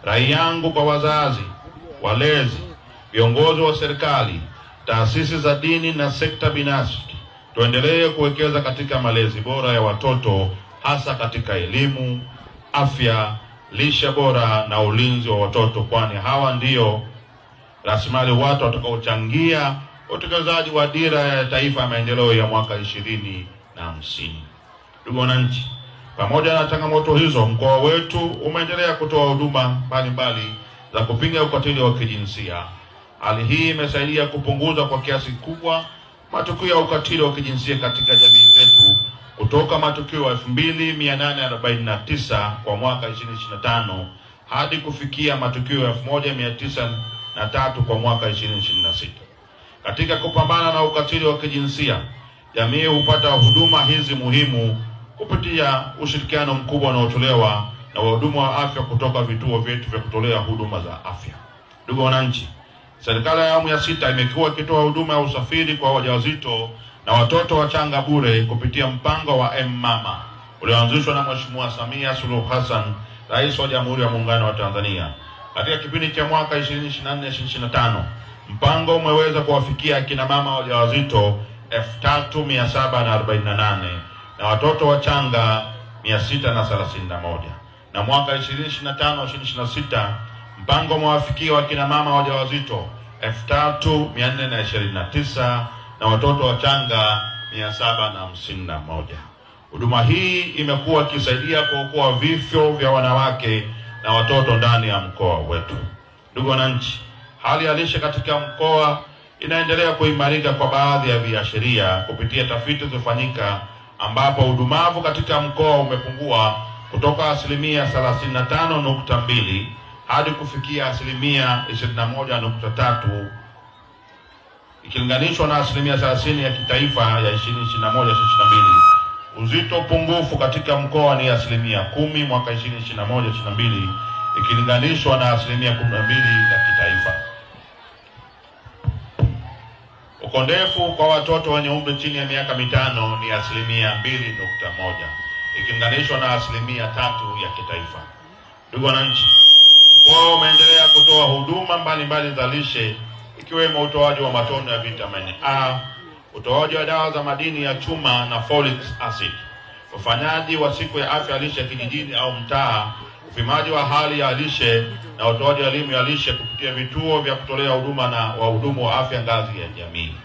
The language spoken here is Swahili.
Rai yangu kwa wazazi, walezi, viongozi wa serikali, taasisi za dini na sekta binafsi, tuendelee kuwekeza katika malezi bora ya watoto, hasa katika elimu, afya, lishe bora na ulinzi wa watoto, kwani hawa ndio rasilimali watu watakaochangia utekelezaji wa dira ya taifa ya maendeleo ya mwaka 2050. Ndugu wananchi, pamoja na changamoto hizo, mkoa wetu umeendelea kutoa huduma mbalimbali za kupinga ukatili wa kijinsia. Hali hii imesaidia kupunguza kwa kiasi kubwa matukio ya ukatili wa kijinsia katika jamii zetu kutoka matukio 2849 kwa mwaka 2025 hadi kufikia matukio 1903 kwa mwaka 2026. Katika kupambana na ukatili wa kijinsia, jamii hupata huduma hizi muhimu kupitia ushirikiano mkubwa unaotolewa na wahudumu wa afya kutoka vituo vyetu vya kutolea huduma za afya. Ndugu wananchi, serikali ya awamu ya 6 imekuwa ikitoa huduma ya usafiri kwa wajawazito na watoto wachanga bure kupitia mpango wa M-Mama ulioanzishwa na Mheshimiwa Samia Suluhu Hassan, Rais wa Jamhuri ya Muungano wa Tanzania. Katika kipindi cha mwaka 2024-2025, mpango umeweza kuwafikia akina mama wajawazito 3748 na watoto wachanga 631. Na mwaka 2025-2026, mpango umewafikia akina mama wajawazito 3429 na watoto wachanga 751. Huduma hii imekuwa ikisaidia kuokoa vifo vya wanawake na watoto ndani ya mkoa wetu. Ndugu wananchi, hali ya lishe katika mkoa inaendelea kuimarika kwa baadhi ya viashiria kupitia tafiti zilizofanyika, ambapo udumavu katika mkoa umepungua kutoka 35.2 hadi kufikia 21.3 ikilinganishwa na 30% ya kitaifa ya 2021-2022. Uzito pungufu katika mkoa ni 10% mwaka 2021-2022 ikilinganishwa na 12% ya kitaifa. Ukondefu kwa watoto wenye umri chini ya miaka 5 ni 2.1 ikilinganishwa na 3% ya kitaifa. Ndugu wananchi, mkoa umeendelea kutoa huduma mbalimbali za lishe ikiwemo utoaji wa matone ya vitamini A, utoaji wa dawa za madini ya chuma na folic acid, ufanyaji wa siku ya afya lishe kijijini au mtaa, upimaji wa hali ya lishe na utoaji wa elimu ya lishe kupitia vituo vya kutolea huduma na wahudumu wa afya ngazi ya jamii.